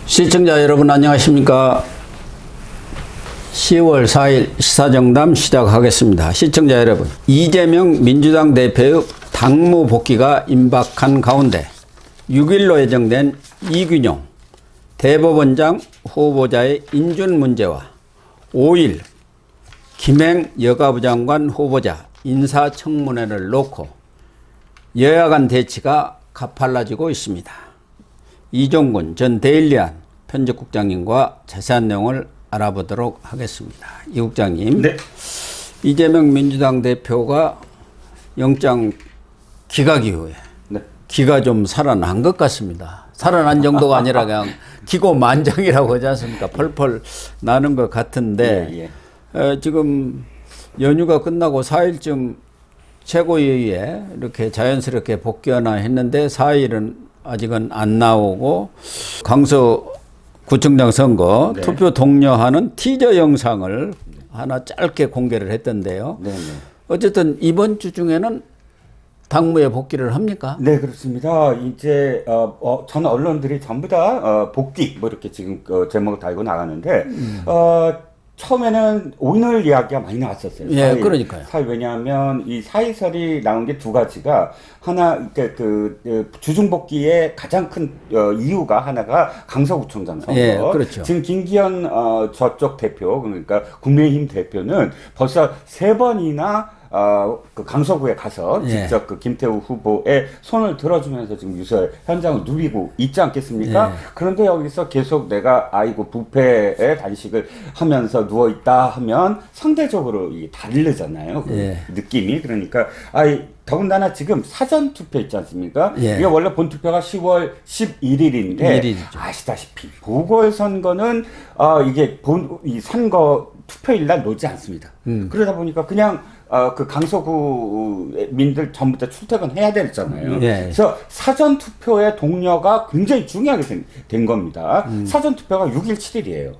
시청자 여러분 안녕하십니까. 10월 4일 시사정담 시작하겠습니다. 시청자 여러분, 이재명 민주당 대표의 당무 복귀가 임박한 가운데 6일로 예정된 이균용 대법원장 후보자의 인준 문제와 5일 김행 여가부 장관 후보자 인사청문회를 놓고 여야 간 대치가 가팔라지고 있습니다. 이종군 전 데일리안 편집국장님과 자세한 내용을 알아보도록 하겠습니다. 이 국장님, 네. 이재명 민주당 대표가 영장 기각 이후에 기가 좀 살아난 것 같습니다. 살아난 정도가 아니라 그냥 기고만장이라고 하지 않습니까? 펄펄 나는 것 같은데 지금 연휴가 끝나고 4일쯤 최고위에 이렇게 자연스럽게 복귀하나 했는데 4일은 아직은 안 나오고 강서구청장 선거 투표 독려하는 티저 영상을 하나 짧게 공개를 했던데요. 어쨌든 이번 주 중에는 당무에 복귀를 합니까? 네, 그렇습니다. 이제 전 언론들이 전부 다 복귀 뭐 이렇게 지금 제목을 달고 나가는데 처음에는 오늘 이야기가 많이 나왔었어요. 예, 그러니까요. 왜냐하면 이 사의설이 나온 게 두 가지가 하나 주중 복귀의 가장 큰 이유가 하나가 강서구청장 선거. 예, 그렇죠. 지금 김기현 저쪽 대표 그러니까 국민의힘 대표는 벌써 3번이나 그 강서구에 가서 직접 그 김태우 후보의 손을 들어주면서 지금 유세 현장을 누비고 있지 않겠습니까? 그런데 여기서 계속 내가 부패의 단식을 하면서 누워있다 하면 상대적으로 다르잖아요. 그 느낌이. 그러니까, 더군다나 지금 사전투표 있지 않습니까? 이게 원래 본투표가 10월 11일인데, 아시다시피, 보궐선거는, 이 선거 투표일 날 놓지 않습니다. 그러다 보니까 그냥 그 강서구민들 전부 다 출퇴근해야 되잖아요. 그래서 사전 투표의 동료가 굉장히 중요하게 된 겁니다. 사전 투표가 6일 7일이에요.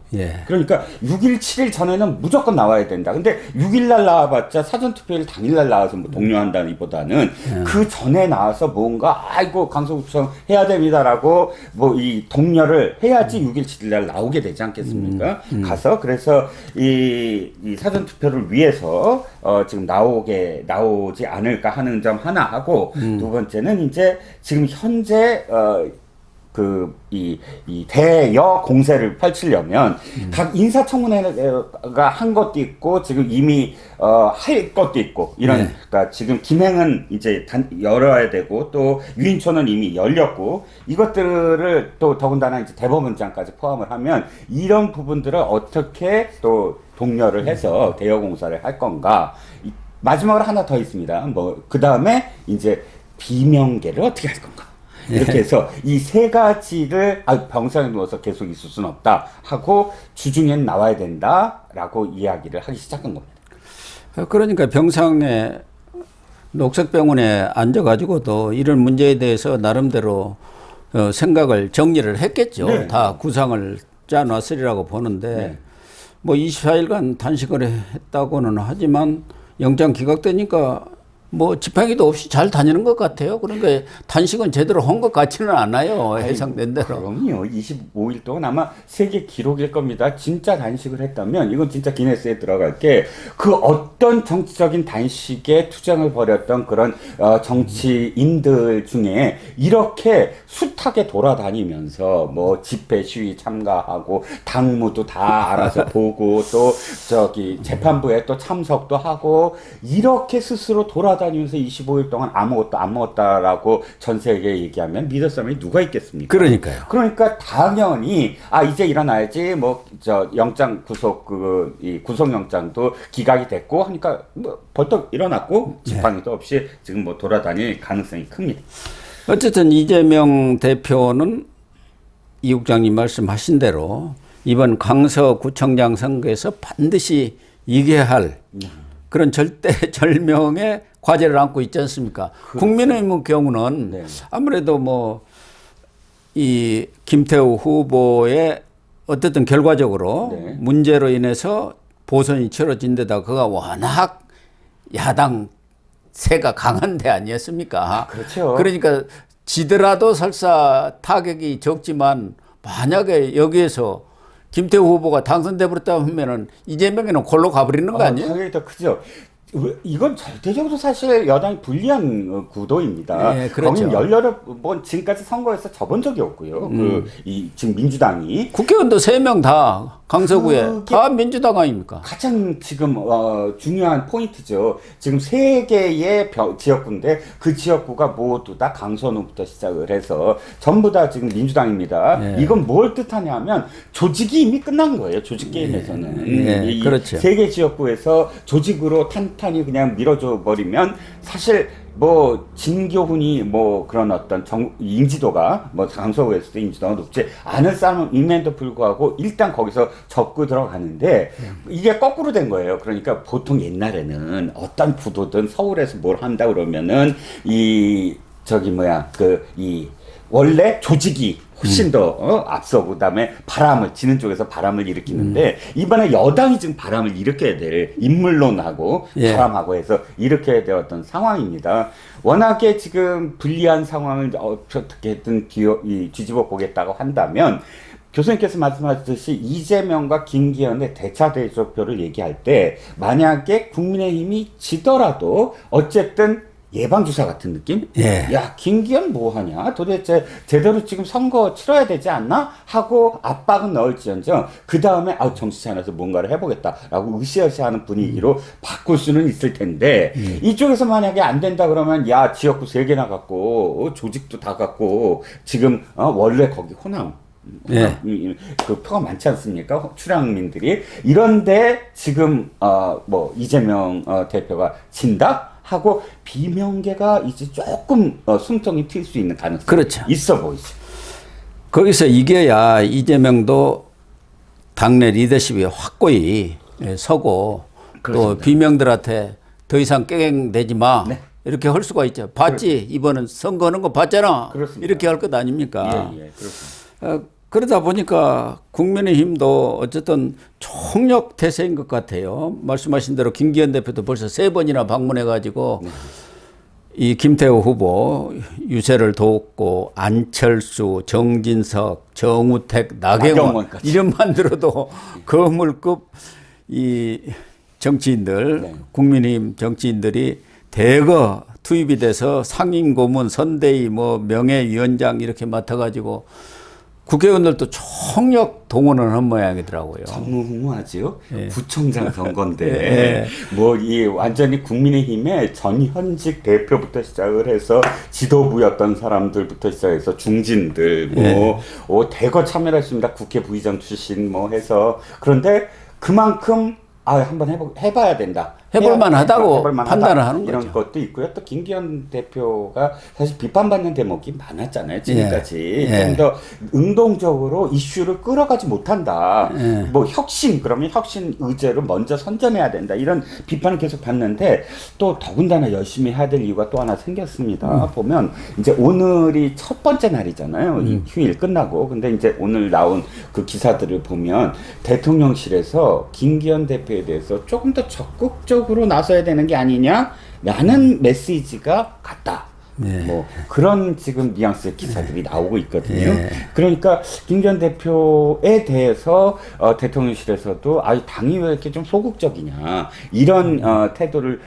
그러니까 6일 7일 전에는 무조건 나와야 된다. 근데 6일 날 나와봤자 사전 투표일 당일 날 나와서 뭐 독려한다기보다는 그 전에 나와서 뭔가 강서구청 해야 됩니다라고 뭐 이 독려를 해야지 6일 7일 날 나오게 되지 않겠습니까? 가서 그래서 이 사전 투표를 위해서 지금 나오지 않을까 하는 점 하나 하고 두 번째는 이제 지금 현재 이 대여 공세를 펼치려면 각 인사청문회가 한 것도 있고 지금 이미 할 것도 있고 이런 그러니까 지금 김행은 이제 열어야 되고 또 유인촌은 이미 열렸고 이것들을 또 더군다나 이제 대법원장까지 포함을 하면 이런 부분들을 어떻게 또 독려를 해서 대여 공사를 할 건가. 마지막으로 하나 더 있습니다. 그 다음에 이제 비명계를 어떻게 할 건가. 이렇게 해서 이 세 가지를 병상에 누워서 계속 있을 수는 없다 하고 주중엔 나와야 된다라고 이야기를 하기 시작한 겁니다. 그러니까 병상에 녹색병원에 앉아가지고도 이런 문제에 대해서 나름대로 생각을 정리를 했겠죠. 다 구상을 짜놨으리라고 보는데 뭐 24일간 단식을 했다고는 하지만 영장 기각되니까 뭐 지팡이도 없이 잘 다니는 것 같아요. 그러니까 단식은 제대로 한 것 같지는 않아요. 해상된 대로. 그럼요. 25일 동안 아마 세계 기록일 겁니다. 진짜 단식을 했다면 이건 진짜 기네스에 들어갈 게 그 어떤 정치적인 단식에 투쟁을 벌였던 그런 정치인들 중에 이렇게 숱하게 돌아다니면서 뭐 집회 시위 참가하고 당무도 다 알아서 보고 또 재판부에 또 참석도 하고 이렇게 스스로 돌아다니면서 25일 동안 아무것도 안 먹었다라고 전 세계에 얘기하면 믿을 사람이 누가 있겠습니까? 그러니까요. 그러니까 당연히 이제 일어나야지 영장 구속영장도 기각이 됐고 하니까 벌떡 일어났고 지팡이도 없이 지금 돌아다닐 가능성이 큽니다. 어쨌든 이재명 대표는 이 국장님 말씀하신 대로 이번 강서구청장 선거에서 반드시 이겨야 할 그런 절대절명의 과제를 안고 있지 않습니까? 그렇죠. 국민의힘 경우는 아무래도 이 김태우 후보의 어쨌든 결과적으로 문제로 인해서 보선이 치러진 데다 그가 워낙 야당 세가 강한 데 아니었습니까? 그렇죠. 그러니까 지더라도 설사 타격이 적지만 만약에 여기에서 김태우 후보가 당선돼 버렸다 하면은 이재명이는 골로 가버리는 거 아니에요? 당연히 더 크죠. 이건 절대적으로 사실 여당이 불리한 구도입니다. 네, 그렇죠. 거긴 18번 지금까지 선거에서 져본 적이 없고요. 지금 민주당이. 국회의원도 3명 다 강서구에 다 민주당 아닙니까? 가장 지금 중요한 포인트죠. 지금 3개의 지역구인데 그 지역구가 모두 다 강선우부터 시작을 해서 전부 다 지금 민주당입니다. 네. 이건 뭘 뜻하냐면 조직이 이미 끝난 거예요. 조직 게임에서는. 네, 그렇죠. 3개 지역구에서 조직으로 탄탄히 그냥 밀어줘 버리면 사실 뭐 진교훈이 뭐 그런 어떤 인지도가 뭐 강서구에서도 인지도가 높지 않은 싸움임에도 불구하고 일단 거기서 접고 들어가는데 이게 거꾸로 된 거예요. 그러니까 보통 옛날에는 어떤 구도든 서울에서 뭘 한다 그러면은 원래 조직이 훨씬 더 앞서고 그다음에 지는 쪽에서 바람을 일으키는데 이번에 여당이 지금 바람을 일으켜야 될 인물론하고 예. 바람하고 해서 일으켜야 될 어떤 상황입니다. 워낙에 지금 불리한 상황을 어떻게든 뒤집어 보겠다고 한다면 교수님께서 말씀하셨듯이 이재명과 김기현의 대차 대조표를 얘기할 때 만약에 국민의힘이 지더라도 어쨌든 예방주사 같은 느낌? 예. 야, 김기현 뭐 하냐? 도대체 제대로 지금 선거 치러야 되지 않나? 하고 압박은 넣을지언정 그 다음에 정신 차려서 뭔가를 해보겠다라고 으쌰으쌰 하는 분위기로 바꿀 수는 있을 텐데 이쪽에서 만약에 안 된다 그러면 야, 지역구 3개나 갖고 조직도 다 갖고 지금 원래 거기 호남 예. 그 표가 많지 않습니까? 출향민들이 이런데 지금 이재명 대표가 진다? 하고 비명계가 이제 조금 숨통이 튈 수 있는 가능성이 그렇죠. 있어 보이죠. 거기서 이겨야 이재명도 당내 리더십이 확고히 서고 그렇습니다. 또 비명들한테 더 이상 깽깽대지 마. 네. 이렇게 할 수가 있죠. 봤지? 이번은 선거하는 거 봤잖아. 그렇습니다. 이렇게 할 것 아닙니까? 예, 그렇습니다. 그러다 보니까 국민의힘도 어쨌든 총력 태세인 것 같아요. 말씀하신 대로 김기현 대표도 벌써 3번이나 방문해가지고 이 김태우 후보 유세를 돕고 안철수, 정진석, 정우택, 나경원 이름만 들어도 거물급 이 정치인들, 국민의힘 정치인들이 대거 투입이 돼서 상임고문, 선대위, 명예위원장 이렇게 맡아가지고 국회의원들도 총력 동원을 한 모양이더라고요. 전무후무하지요. 예. 구청장 선거인데 이 완전히 국민의힘의 전현직 대표부터 시작을 해서 지도부였던 사람들부터 시작해서 중진들 대거 참여를 했습니다. 국회 부의장 출신 해서 그런데 그만큼 한번 해봐야 된다. 해볼만 하다고 판단을 하는 거죠. 이런 것도 있고요. 또 김기현 대표가 사실 비판받는 대목이 많았잖아요. 지금까지. 좀 더 능동적으로 이슈를 끌어가지 못한다. 혁신, 그러면 혁신 의제로 먼저 선점해야 된다. 이런 비판을 계속 받는데 또 더군다나 열심히 해야 될 이유가 또 하나 생겼습니다. 보면 이제 오늘이 첫 번째 날이잖아요. 이 휴일 끝나고. 근데 이제 오늘 나온 그 기사들을 보면 대통령실에서 김기현 대표에 대해서 조금 더 적극적으로 나서야 되는 게 아니냐라는 메시지가 같다. 그런 지금 뉘앙스의 기사들이 나오고 있거든요. 그러니까 김기현 대표에 대해서 대통령실에서도 당이 왜 이렇게 좀 소극적이냐 이런 태도를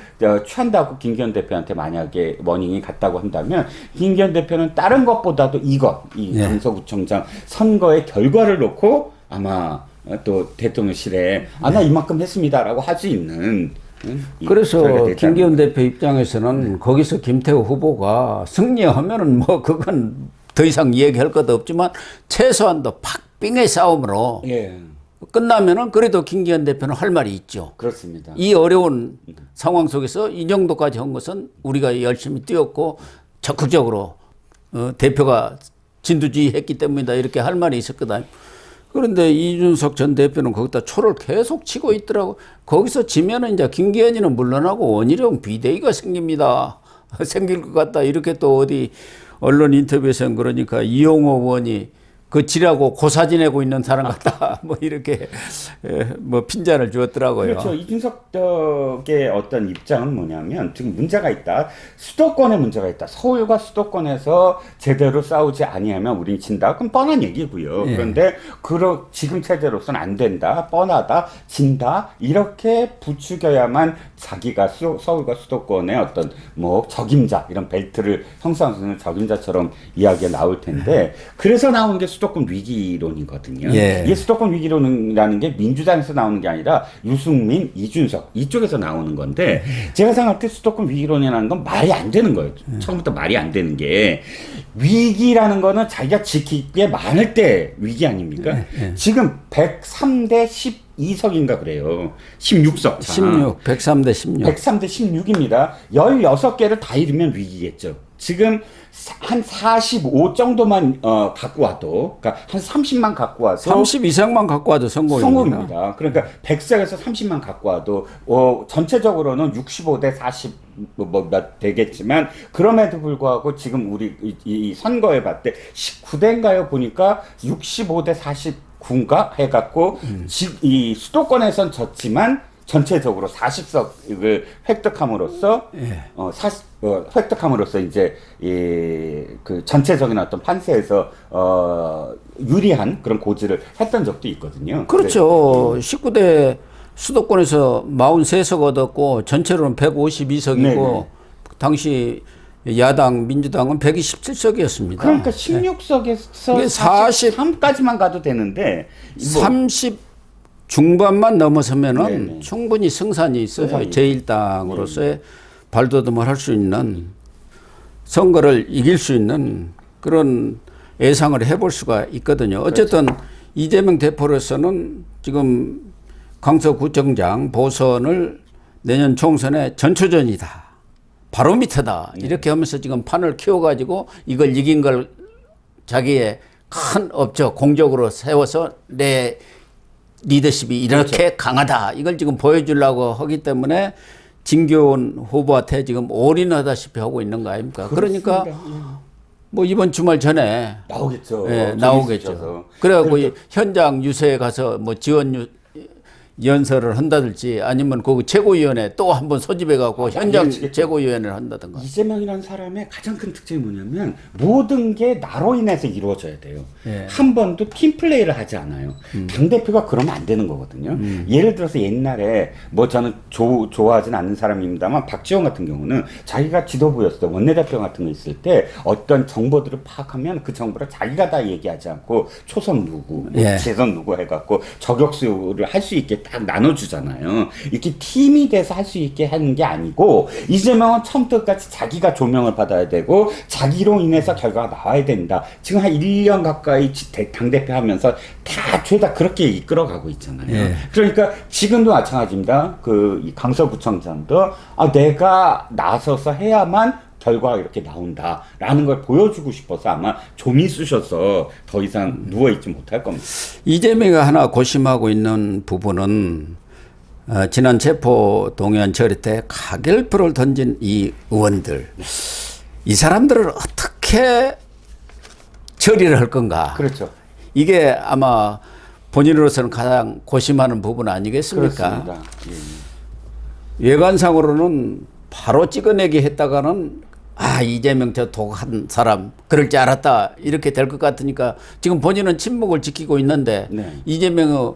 취한다고 김기현 대표한테 만약에 워닝이 갔다고 한다면 김기현 대표는 다른 것보다도 이 강서구청장 선거의 결과를 놓고 아마 또 대통령실에 나 이만큼 했습니다라고 할 수 있는 그래서 김기현 대표 입장에서는 거기서 김태우 후보가 승리하면은 그건 더 이상 얘기할 것도 없지만 최소한도 박빙의 싸움으로 끝나면은 그래도 김기현 대표는 할 말이 있죠. 그렇습니다. 이 어려운 상황 속에서 이 정도까지 한 것은 우리가 열심히 뛰었고 적극적으로 대표가 진두지휘했기 때문이다 이렇게 할 말이 있을 거다. 그런데 이준석 전 대표는 거기다 초를 계속 치고 있더라고. 거기서 지면은 이제 김기현이는 물러나고 원희룡 비대위가 생깁니다. 생길 것 같다. 이렇게 또 어디 언론 인터뷰에서는 그러니까 이용호 의원이 그 지라고 고사 지내고 있는 사람 같다. 뭐 이렇게 뭐 핀잔을 주었더라고요. 그렇죠. 이준석의 어떤 입장은 뭐냐면 지금 문제가 있다. 수도권에 문제가 있다. 서울과 수도권에서 제대로 싸우지 아니하면 우린 진다. 그럼 뻔한 얘기고요. 예. 그런데 지금 체제로서는 안 된다. 뻔하다. 진다. 이렇게 부추겨야만 자기가 서울과 수도권의 어떤 뭐 적임자 이런 벨트를 형성하는 적임자처럼 이야기가 나올 텐데 그래서 나온 게 수도권 위기론이거든요. 예. 이게 수도권 위기론이라는 게 민주당에서 나오는 게 아니라 유승민, 이준석 이쪽에서 나오는 건데 제가 생각할 때 수도권 위기론이라는 건 말이 안 되는 거예요. 처음부터 말이 안 되는 게 위기라는 거는 자기가 지키기에 많을 때 위기 아닙니까? 지금 103대 12석인가 그래요. 16석. 16, 103대 16. 103대 16입니다. 16개를 다 잃으면 위기겠죠. 지금 한 45 정도만 갖고 와도, 그러니까 한 30만 갖고 와도 30 이상만 갖고 와도 성공입니다. 성공입니다. 그러니까 100석에서 30만 갖고 와도 전체적으로는 65대 40 뭐 몇 되겠지만 그럼에도 불구하고 지금 우리 이 선거에 봤을 때 19대인가요 보니까 65대 49인가 해갖고 이 수도권에선 졌지만 전체적으로 40석을 획득함으로써 획득함으로써 이제 그 전체적인 어떤 판세에서 유리한 그런 고지를 했던 적도 있거든요. 그렇죠. 19대 수도권에서 43석 얻었고 전체로는 152석이고 네네. 당시 야당 민주당은 127석이었습니다. 그러니까 16석에서 43까지만 가도 되는데 30 중반만 넘어서면은 네네. 충분히 승산이 있어요. 제1당으로서의 발돋움을 할 수 있는 선거를 이길 수 있는 그런 예상을 해볼 수가 있거든요. 어쨌든 그렇죠. 이재명 대표로서는 지금 강서구청장 보선을 내년 총선의 전초전이다. 바로 밑에다. 이렇게 하면서 지금 판을 키워가지고 이걸 이긴 걸 자기의 큰 업적 공적으로 세워서 내 리더십이 이렇게 그렇죠. 강하다. 이걸 지금 보여주려고 하기 때문에 진교훈 후보한테 지금 올인하다시피 하고 있는 거 아닙니까? 그렇습니다. 그러니까 뭐 이번 주말 전에 나오겠죠. 예, 나오겠죠. 그래갖고 현장 유세에 가서 뭐 지원 연설을 한다든지 아니면 그 최고위원회 또 한 번 소집해갖고 현장 최고위원회를 한다든가. 이재명이라는 사람의 가장 큰 특징이 뭐냐면 모든 게 나로 인해서 이루어져야 돼요. 예. 한 번도 팀플레이를 하지 않아요. 당대표가 그러면 안 되는 거거든요. 예를 들어서 옛날에 뭐 저는 좋아하진 않는 사람입니다만 박지원 같은 경우는 자기가 지도부였을 때 원내대표 같은 거 있을 때 어떤 정보들을 파악하면 그 정보를 자기가 다 얘기하지 않고 초선 누구, 뭐 재선 누구 해갖고 저격수를 할 수 있게 딱 나눠주잖아요. 이렇게 팀이 돼서 할 수 있게 하는 게 아니고 이재명은 처음부터 끝까지 자기가 조명을 받아야 되고 자기로 인해서 결과가 나와야 된다. 지금 한 1년 가까이 당대표 하면서 다 죄다 그렇게 이끌어가고 있잖아요. 그러니까 지금도 마찬가지입니다. 이 강서구청장도 내가 나서서 해야만 결과가 이렇게 나온다라는 걸 보여주고 싶어서 아마 좀이 쑤셔서 더 이상 누워있지 못할 겁니다. 이재명이 하나 고심하고 있는 부분은 지난 체포동의안 처리 때 가결표를 던진 이 의원들, 이 사람들을 어떻게 처리를 할 건가. 그렇죠. 이게 아마 본인으로서는 가장 고심하는 부분 아니겠습니까? 그렇습니다. 외관상으로는 바로 찍어내기 했다가는 이재명 저 독한 사람 그럴 줄 알았다 이렇게 될 것 같으니까 지금 본인은 침묵을 지키고 있는데 이재명의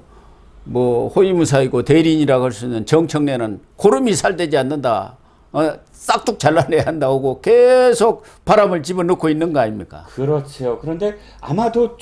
뭐 호위무사이고 대리인이라고 할 수 있는 정청래는 고름이 살되지 않는다. 싹둑 잘라내야 한다고 계속 바람을 집어넣고 있는 거 아닙니까? 그렇죠. 그런데 아마도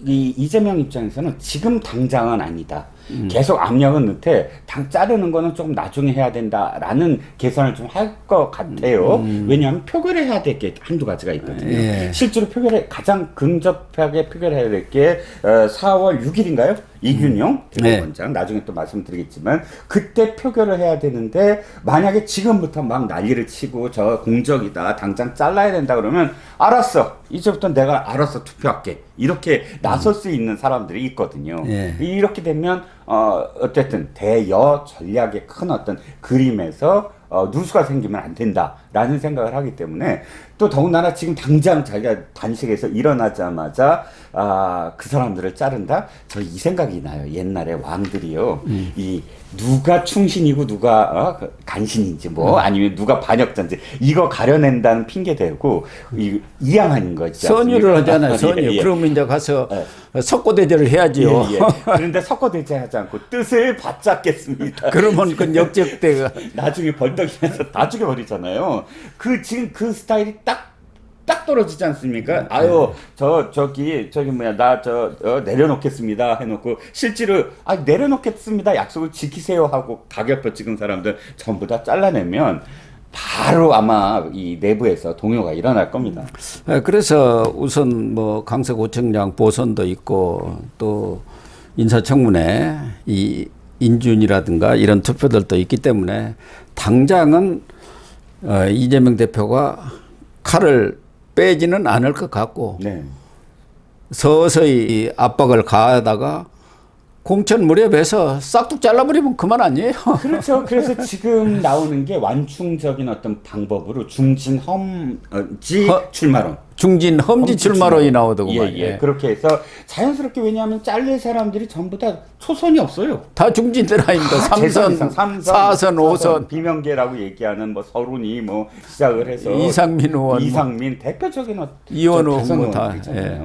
이재명 입장에서는 지금 당장은 아니다. 계속 압력은 넣되 당 자르는 거는 조금 나중에 해야 된다라는 계산을 좀 할 것 같아요. 왜냐하면 표결을 해야 될 게 한두 가지가 있거든요. 실제로 가장 근접하게 표결해야 될 게 4월 6일인가요? 이균용 대법원장 나중에 또 말씀드리겠지만 그때 표결을 해야 되는데 만약에 지금부터 막 난리를 치고 저 공적이다 당장 잘라야 된다 그러면 알았어 이제부터 내가 알아서 투표할게 이렇게 나설 수 있는 사람들이 있거든요. 이렇게 되면 어쨌든 대여 전략의 큰 어떤 그림에서 누수가 생기면 안 된다라는 생각을 하기 때문에 또 더군다나 지금 당장 자기가 단식에서 일어나자마자 그 사람들을 자른다? 저 이 생각이 나요. 옛날에 왕들이요. 이 누가 충신이고 누가 간신인지 뭐 아니면 누가 반역자인지 이거 가려낸다는 핑계 대고 이양하는 거 있죠. 선유를 하잖아요. 선유. 예, 예. 그러면 이제 가서 석고대죄를 해야지요. 예, 예. 그런데 석고대죄하지 않고 뜻을 받잡겠습니다. 그러면 그 역적대가 나중에 벌떡이면서 다 죽여버리잖아요. 지금 그 스타일이 딱 떨어지지 않습니까? 아유, 저기 뭐야, 내려놓겠습니다 해놓고, 실제로, 내려놓겠습니다 약속을 지키세요 하고 가격표 찍은 사람들 전부 다 잘라내면, 바로 아마 이 내부에서 동요가 일어날 겁니다. 그래서 우선 뭐 강서구청장 보선도 있고, 또 인사청문회, 이 인준이라든가 이런 투표들도 있기 때문에, 당장은 이재명 대표가 칼을 빼지는 않을 것 같고 네. 서서히 압박을 가하다가 공천 무렵에서 싹둑 잘라버리면 그만 아니에요. 그렇죠. 그래서 지금 나오는 게 완충적인 어떤 방법으로 중진 험지 출마론. 중진 험지 출마론이 나오더구만. 예. 그렇게 해서 자연스럽게 왜냐하면 잘릴 사람들이 전부 다 초선이 없어요. 다 중진들 아닙니까? 3선, 4선, 5선. 비명계라고 얘기하는 뭐 서른이 뭐 시작을 해서 이상민 의원, 이상민 대표적인 이원우 뭐 다. 예.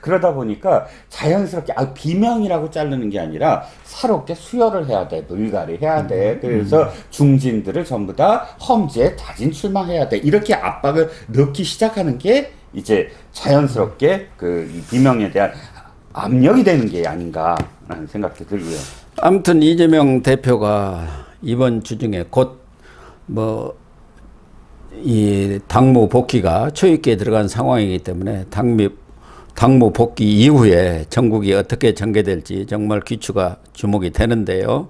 그러다 보니까 자연스럽게 비명이라고 자르는 게 아니라 사롭게 수혈을 해야 돼, 물갈이 해야 돼. 그래서 중진들을 전부 다 험지에 자진 출마해야 돼. 이렇게 압박을 넣기 시작하는 게 이제 자연스럽게 이 비명에 대한 압력이 되는 게 아닌가라는 생각도 들고요. 아무튼 이재명 대표가 이번 주 중에 곧 이 당무 복귀가 초입기에 들어간 상황이기 때문에 당무 복귀 이후에 전국이 어떻게 전개될지 정말 귀추가 주목이 되는데요.